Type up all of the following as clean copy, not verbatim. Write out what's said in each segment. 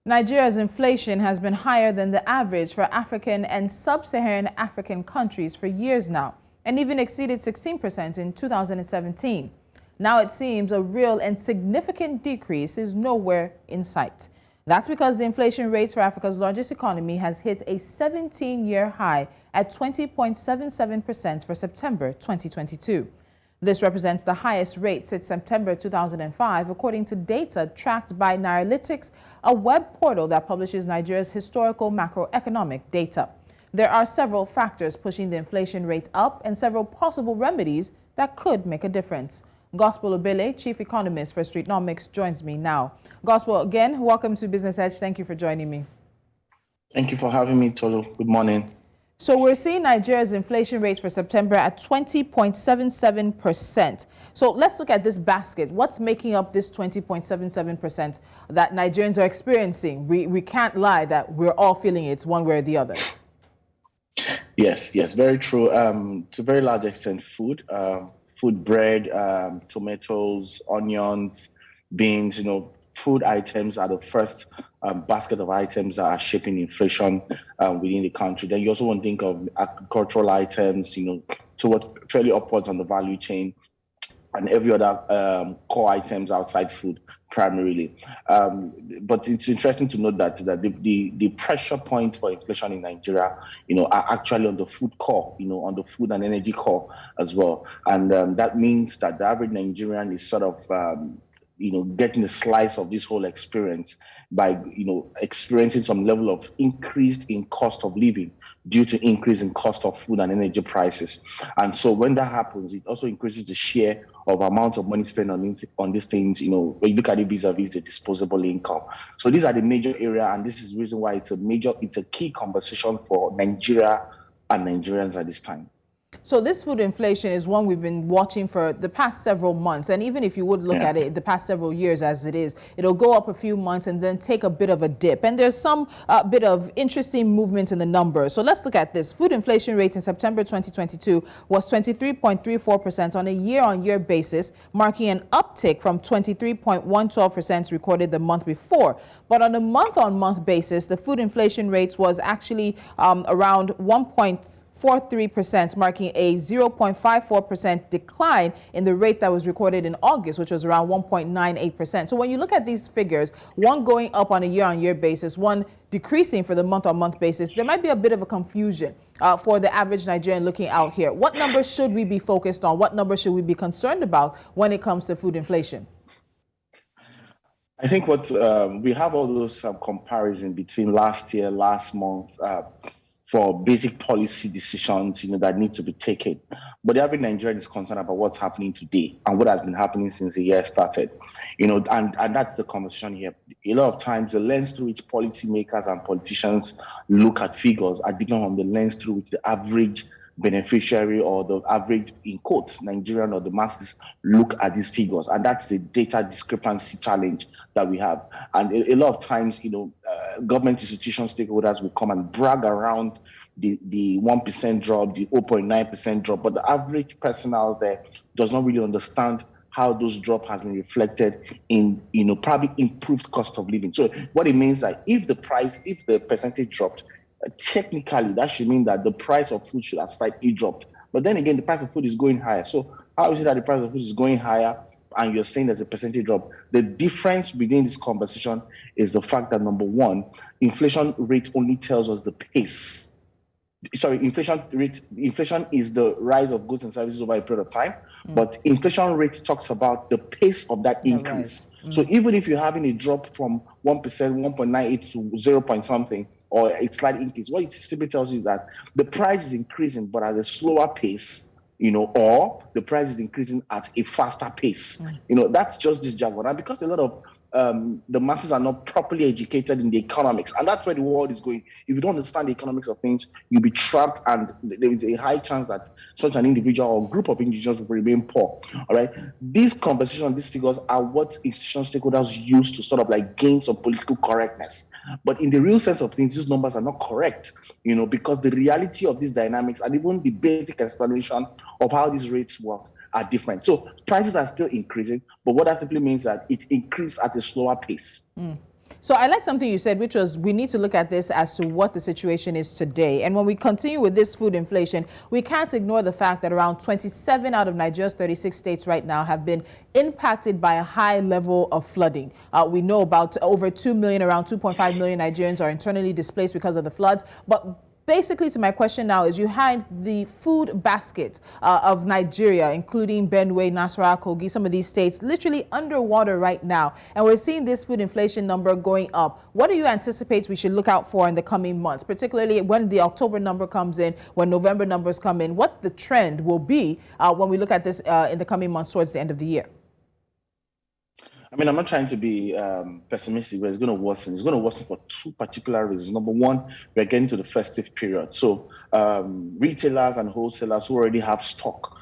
Nigeria's inflation has been higher than the average for African and sub-Saharan African countries for years now, and even exceeded 16% in 2017. Now it seems a real and significant decrease is nowhere in sight. That's because the inflation rate for Africa's largest economy has hit a 17-year high at 20.77% for September 2022. This represents the highest rate since September 2005, according to data tracked by Nairalytics, a web portal that publishes Nigeria's historical macroeconomic data. There are several factors pushing the inflation rate up and several possible remedies that could make a difference. Gospel Obele, Chief Economist for Streetnomics, joins me now. Gospel, again, welcome to Business Edge. Thank you for joining me. Thank you for having me, Tolu. Good morning. So we're seeing Nigeria's inflation rate for September at 20.77%. So let's look at this basket. What's making up this 20.77% that Nigerians are experiencing? We can't lie that we're all feeling it one way or the other. Yes, very true. To a very large extent, food, bread, tomatoes, onions, beans, food items are the first basket of items that are shaping inflation within the country. Then you also want to think of agricultural items, towards fairly upwards on the value chain, and every other core items outside food primarily. But it's interesting to note that the pressure points for inflation in Nigeria, are actually on the food core, on the food and energy core as well. And that means that the average Nigerian is sort of getting a slice of this whole experience by, experiencing some level of increase in cost of living due to increase in cost of food and energy prices. And so when that happens, it also increases the share of amount of money spent on these things, when you look at it vis-a-vis the disposable income. So these are the major area, and this is the reason why it's a key conversation for Nigeria and Nigerians at this time. So this food inflation is one we've been watching for the past several months. And even if you would look at it the past several years as it is, it'll go up a few months and then take a bit of a dip. And there's some bit of interesting movement in the numbers. So let's look at this. Food inflation rate in September 2022 was 23.34% on a year-on-year basis, marking an uptick from 23.12% recorded the month before. But on a month-on-month basis, the food inflation rate was actually around 1.43%, marking a 0.54% decline in the rate that was recorded in August, which was around 1.98%. So when you look at these figures, one going up on a year-on-year basis, one decreasing for the month-on-month basis, there might be a bit of a confusion for the average Nigerian looking out here. What numbers should we be focused on? What numbers should we be concerned about when it comes to food inflation? I think what we have all those comparison between last year, last month, for basic policy decisions, that need to be taken. But the average Nigerian is concerned about what's happening today and what has been happening since the year started. And that's the conversation here. A lot of times, the lens through which policymakers and politicians look at figures are different from the lens through which the average beneficiary or the average, in quotes, Nigerian or the masses look at these figures. And that's the data discrepancy challenge that we have. And a lot of times, government institution stakeholders will come and brag around the 1% drop, the 0.9% drop, but the average person out there does not really understand how those drop has been reflected in, probably improved cost of living. So what it means that if the percentage dropped, technically that should mean that the price of food should have slightly dropped. But then again, the price of food is going higher. So how is it that the price of food is going higher and you're saying there's a percentage drop? The difference within this conversation is the fact that, number one, inflation rate only tells us the pace. Inflation is the rise of goods and services over a period of time, but inflation rate talks about the pace of that increase. So even if you're having a drop from 1%, 1.98 to 0 point something, or a slight increase, what it simply tells you is that the price is increasing, but at a slower pace, or the price is increasing at a faster pace. That's just this jargon. And because a lot of the masses are not properly educated in the economics, and that's where the world is going. If you don't understand the economics of things, you'll be trapped, and there is a high chance that such an individual or group of individuals will remain poor. All right. These conversations, these figures are what institutional stakeholders use to sort of like gain some political correctness. But in the real sense of things, these numbers are not correct, because the reality of these dynamics and even the basic explanation of how these rates work are different. So prices are still increasing, but what that simply means that it increased at a slower pace. So I like something you said, which was we need to look at this as to what the situation is today. And when we continue with this food inflation, we can't ignore the fact that around 27 out of Nigeria's 36 states right now have been impacted by a high level of flooding. We know about over 2 million, around 2.5 million Nigerians are internally displaced because of the floods. But basically, to my question now is you had the food basket of Nigeria, including Benue, Nasarawa, Kogi, some of these states literally underwater right now. And we're seeing this food inflation number going up. What do you anticipate we should look out for in the coming months, particularly when the October number comes in, when November numbers come in, what the trend will be when we look at this in the coming months towards the end of the year? I mean, I'm not trying to be pessimistic, but it's going to worsen. It's going to worsen for two particular reasons. Number one, we're getting to the festive period. So retailers and wholesalers who already have stock,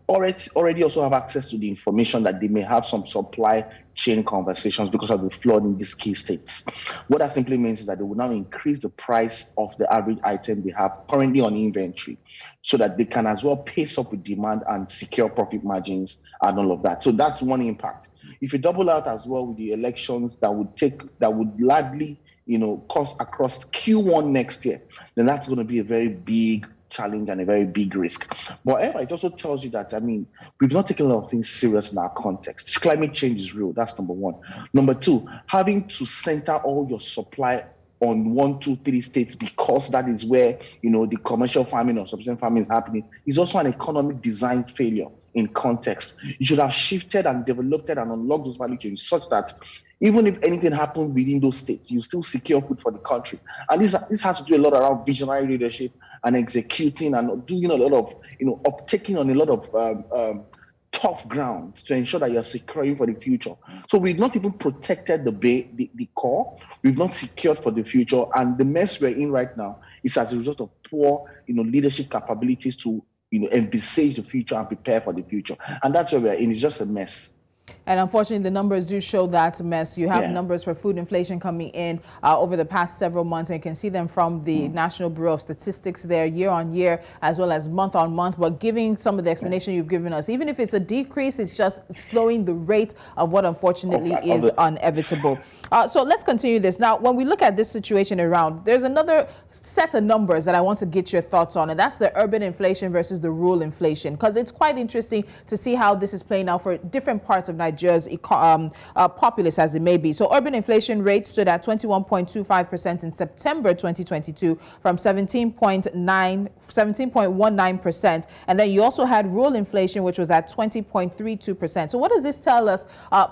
already also have access to the information that they may have some supply chain conversations because of the flood in these key states. What that simply means is that they will now increase the price of the average item they have currently on inventory so that they can as well pace up with demand and secure profit margins and all of that. So that's one impact. If you double out as well with the elections that would largely, cost across Q1 next year, then that's going to be a very big challenge and a very big risk. But it also tells you that, we've not taken a lot of things serious in our context. Climate change is real. That's number one. Number two, having to center all your supply on 1, 2, 3 states because that is where, the commercial farming or subsistence farming is happening is also an economic design failure in context. You should have shifted and developed and unlocked those value chains such that even if anything happened within those states, you still secure food for the country. And this has to do a lot around visionary leadership and executing and doing a lot of, uptaking on a lot of tough ground to ensure that you're securing for the future. So we've not even protected the core. We've not secured for the future. And the mess we're in right now is as a result of poor, leadership capabilities to, envisage the future and prepare for the future. And that's where we're in. It's just a mess. And unfortunately, the numbers do show that mess. You have numbers for food inflation coming in over the past several months, and you can see them from the National Bureau of Statistics there year on year, as well as month on month. But giving some of the explanation you've given us, even if it's a decrease, it's just slowing the rate of what unfortunately is inevitable. So let's continue this. Now, when we look at this situation around, there's another set of numbers that I want to get your thoughts on, and that's the urban inflation versus the rural inflation, because it's quite interesting to see how this is playing out for different parts of Nigeria's populace as it may be. So urban inflation rate stood at 21.25% in September 2022 from 17.19%. And then you also had rural inflation, which was at 20.32%. So what does this tell us,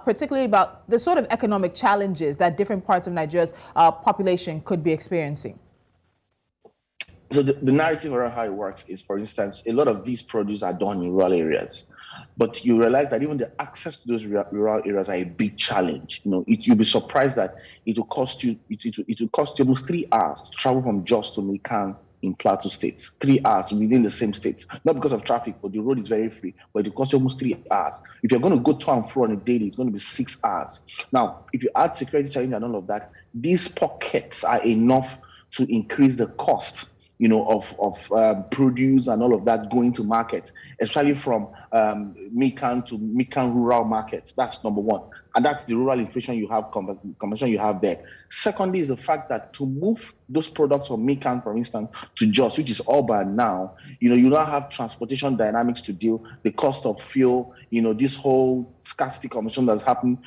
particularly about the sort of economic challenges that different parts of Nigeria's population could be experiencing? So the narrative around how it works is, for instance, a lot of these produce are done in rural areas. But you realize that even the access to those rural areas are a big challenge. You'll be surprised that it will cost you almost 3 hours to travel from Jos to Mikan in Plateau State. 3 hours within the same state. Not because of traffic, but the road is very free. But it will cost you almost 3 hours. If you're going to go to and fro on a daily, it's going to be 6 hours. Now, if you add security challenge and all of that, these pockets are enough to increase the cost of produce and all of that going to market, especially from Mikan to Mikan rural markets. That's number one. And that's the rural inflation you have, conversion you have there. Secondly is the fact that to move those products from Mikan, for instance, to Jos, which is urban now, you now have transportation dynamics to deal, the cost of fuel, this whole scarcity conversation that's happened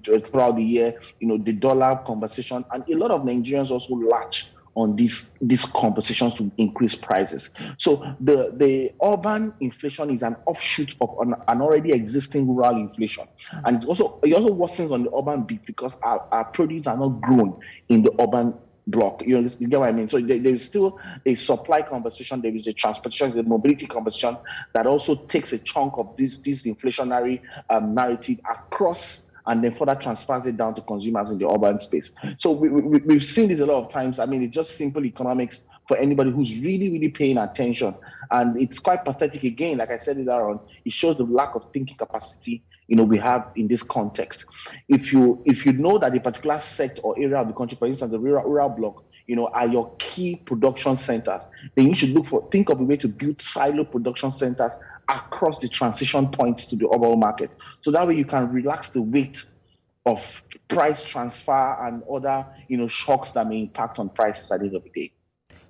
throughout the year, the dollar conversation, and a lot of Nigerians also latch on these conversations to increase prices. So the urban inflation is an offshoot of an already existing rural inflation. And it also worsens on the urban bit because our produce are not grown in the urban block. You get what I mean? So there is still a supply conversation, there is a transportation, there's a mobility conversation that also takes a chunk of this inflationary narrative across and then further transfers it down to consumers in the urban space. So we've seen this a lot of times. It's just simple economics for anybody who's really, really paying attention. And it's quite pathetic again, like I said it earlier on, it shows the lack of thinking capacity we have in this context. If you know that a particular sector or area of the country, for instance, the rural block, are your key production centers, then you should think of a way to build silo production centers across the transition points to the overall market. So that way you can relax the weight of price transfer and other, shocks that may impact on prices at the end of the day.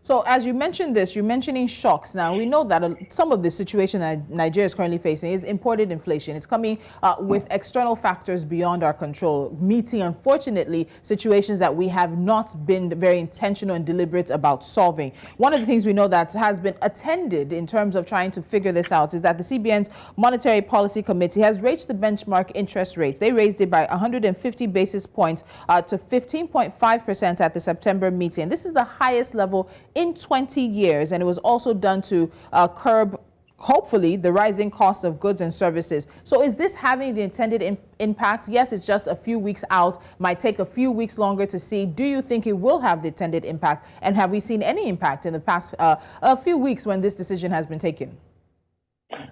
So as you mentioned this, you're mentioning shocks. Now, we know that some of the situation that Nigeria is currently facing is imported inflation. It's coming with external factors beyond our control, meeting, unfortunately, situations that we have not been very intentional and deliberate about solving. One of the things we know that has been attended in terms of trying to figure this out is that the CBN's Monetary Policy Committee has raised the benchmark interest rates. They raised it by 150 basis points to 15.5% at the September meeting. This is the highest level in 20 years, and it was also done to curb, hopefully, the rising cost of goods and services. So is this having the intended impact? Yes, it's just a few weeks out, might take a few weeks longer to see. Do you think it will have the intended impact? And have we seen any impact in the past a few weeks when this decision has been taken?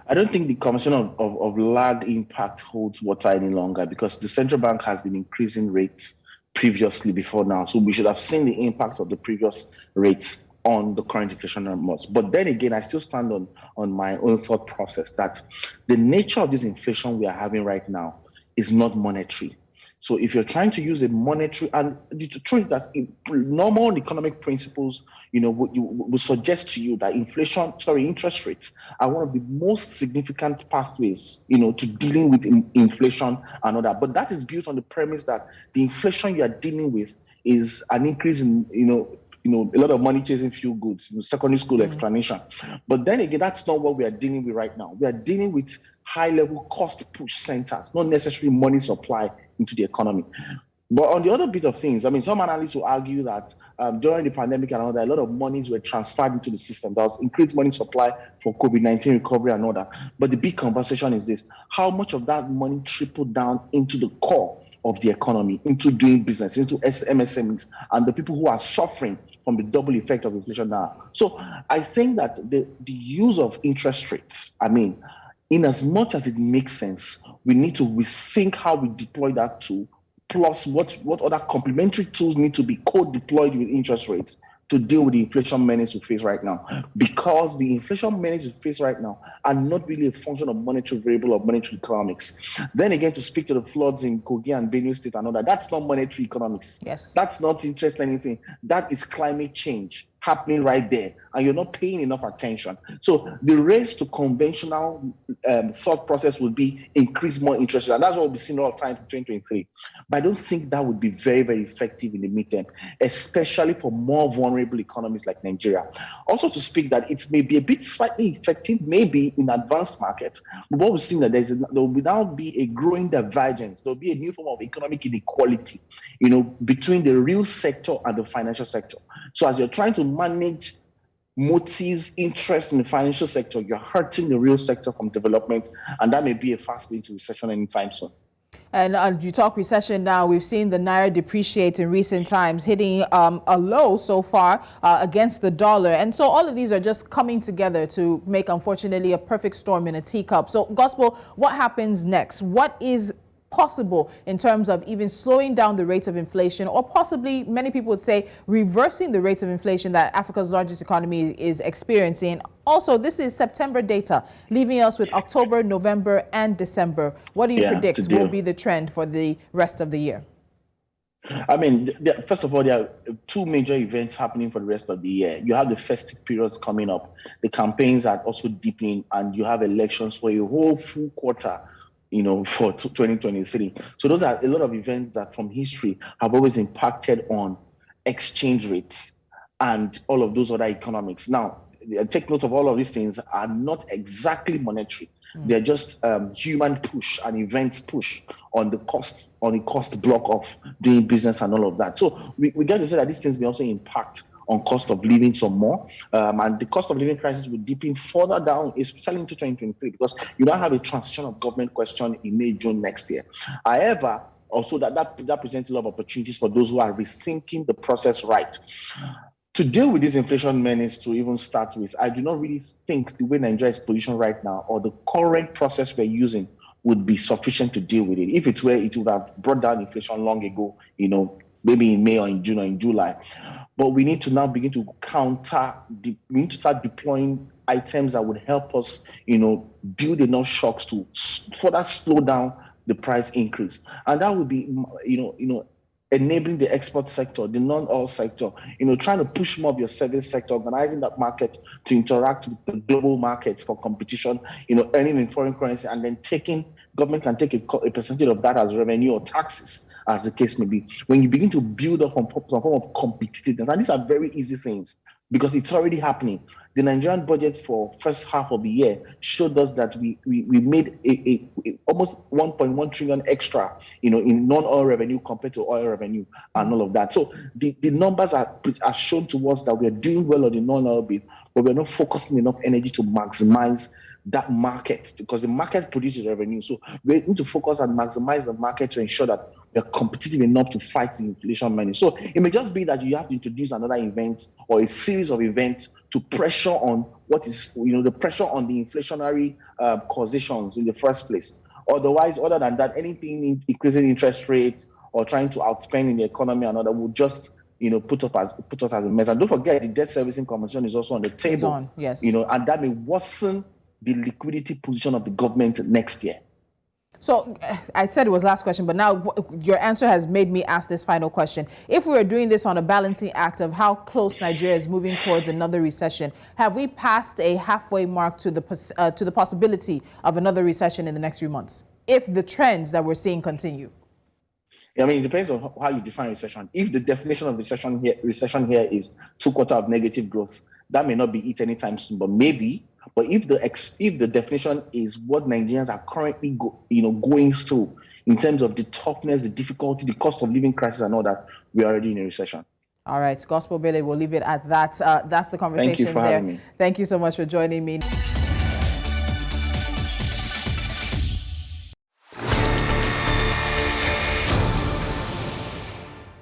I don't think the conversation of lag impact holds water any longer, because the central bank has been increasing rates previously before now. So we should have seen the impact of the previous rates on the current inflation numbers. But then again, I still stand on my own thought process that the nature of this inflation we are having right now is not monetary. So if you're trying to use a monetary, and the truth is that normal economic principles, would suggest to you that interest rates are one of the most significant pathways, to dealing with inflation and all that. But that is built on the premise that the inflation you are dealing with is an increase in, a lot of money chasing few goods, secondary school explanation. But then again, that's not what we are dealing with right now. We are dealing with high-level cost push centers, not necessarily money supply into the economy. But on the other bit of things, some analysts will argue that during the pandemic and all that, a lot of monies were transferred into the system. There was increased money supply for COVID-19 recovery and all that. But the big conversation is this: how much of that money trickled down into the core of the economy, into doing business, into MSMEs, and the people who are suffering from the double effect of inflation now? So I think that the use of interest rates, in as much as it makes sense, we need to rethink how we deploy that tool, plus what other complementary tools need to be co-deployed with interest rates to deal with the inflation menace we face right now. Because the inflation menace we face right now are not really a function of monetary variable or monetary economics. Then again, to speak to the floods in Kogi and Benue State and all that, that's not monetary economics. Yes. That's not interest anything. That is climate change happening right there, and you're not paying enough attention. So the race to conventional thought process would be increase more interest rate, and that's what we've seen all the time in 2023. But I don't think that would be very, very effective in the midterm, especially for more vulnerable economies like Nigeria. Also, to speak that it may be a bit slightly effective, maybe in advanced markets, but what we've seen that there will now be a growing divergence. There'll be a new form of economic inequality, between the real sector and the financial sector. So as you're trying to manage motives, interest in the financial sector, you're hurting the real sector from development, and that may be a fast lead to recession anytime soon. And you talk recession now, we've seen the Naira depreciate in recent times, hitting a low so far against the dollar. And so all of these are just coming together to make, unfortunately, a perfect storm in a teacup. So, Gospel, what happens next? What is possible in terms of even slowing down the rates of inflation, or possibly, many people would say, reversing the rates of inflation that Africa's largest economy is experiencing? Also, this is September data, leaving us with October, November, and December. What do you predict will be the trend for the rest of the year? First of all, there are two major events happening for the rest of the year. You have the festive periods coming up. The campaigns are also deepening, and you have elections for a whole full quarter, for 2023. So those are a lot of events that from history have always impacted on exchange rates and all of those other economics. Now, take note of all of these things are not exactly monetary. They're just human push and events push on the cost block of doing business and all of that. So we got to say that these things may also impact on cost of living some more, and the cost of living crisis will deepen further down, especially into 2023, because you now have a transition of government question in May, June next year. However, also that presents a lot of opportunities for those who are rethinking the process right. To deal with this inflation menace, to even start with, I do not really think the way Nigeria is positioned right now, or the current process we're using, would be sufficient to deal with it. If it were, it would have brought down inflation long ago, maybe in May or in June or in July. But we need to now begin to we need to start deploying items that would help us, build enough shocks to further slow down the price increase. And that would be, enabling the export sector, the non-oil sector, trying to push more of your service sector, organizing that market to interact with the global markets for competition, earning in foreign currency, and then government can take a percentage of that as revenue or taxes, as the case may be. When you begin to build up some form of competitiveness, and these are very easy things because it's already happening. The Nigerian budget for first half of the year showed us that we made a almost 1.1 trillion extra, in non-oil revenue compared to oil revenue and all of that. So the numbers are shown to us that we are doing well on the non-oil bit, but we're not focusing enough energy to maximize that market, because the market produces revenue. So we need to focus and maximize the market to ensure that we're competitive enough to fight the inflation money. So it may just be that you have to introduce another event or a series of events to pressure on what is, the pressure on the inflationary causations in the first place. Otherwise, other than that, anything increasing interest rates or trying to outspend in the economy and other will just put us as a mess. And don't forget, the debt servicing commission is also on the table. It's on, yes. And that may worsen the liquidity position of the government next year. So I said it was last question, but now your answer has made me ask this final question. If we were doing this on a balancing act of how close Nigeria is moving towards another recession, have we passed a halfway mark to the possibility of another recession in the next few months, if the trends that we're seeing continue? I mean, it depends on how you define recession. If the definition of recession here is 2 quarters of negative growth, that may not be it anytime soon, but maybe. But if the definition is what Nigerians are currently going through in terms of the toughness, the difficulty, the cost of living crisis and all that, we are already in a recession. All right, Gospel Obele, we'll leave it at that. That's the conversation. Thank you for having me. Thank you so much for joining me.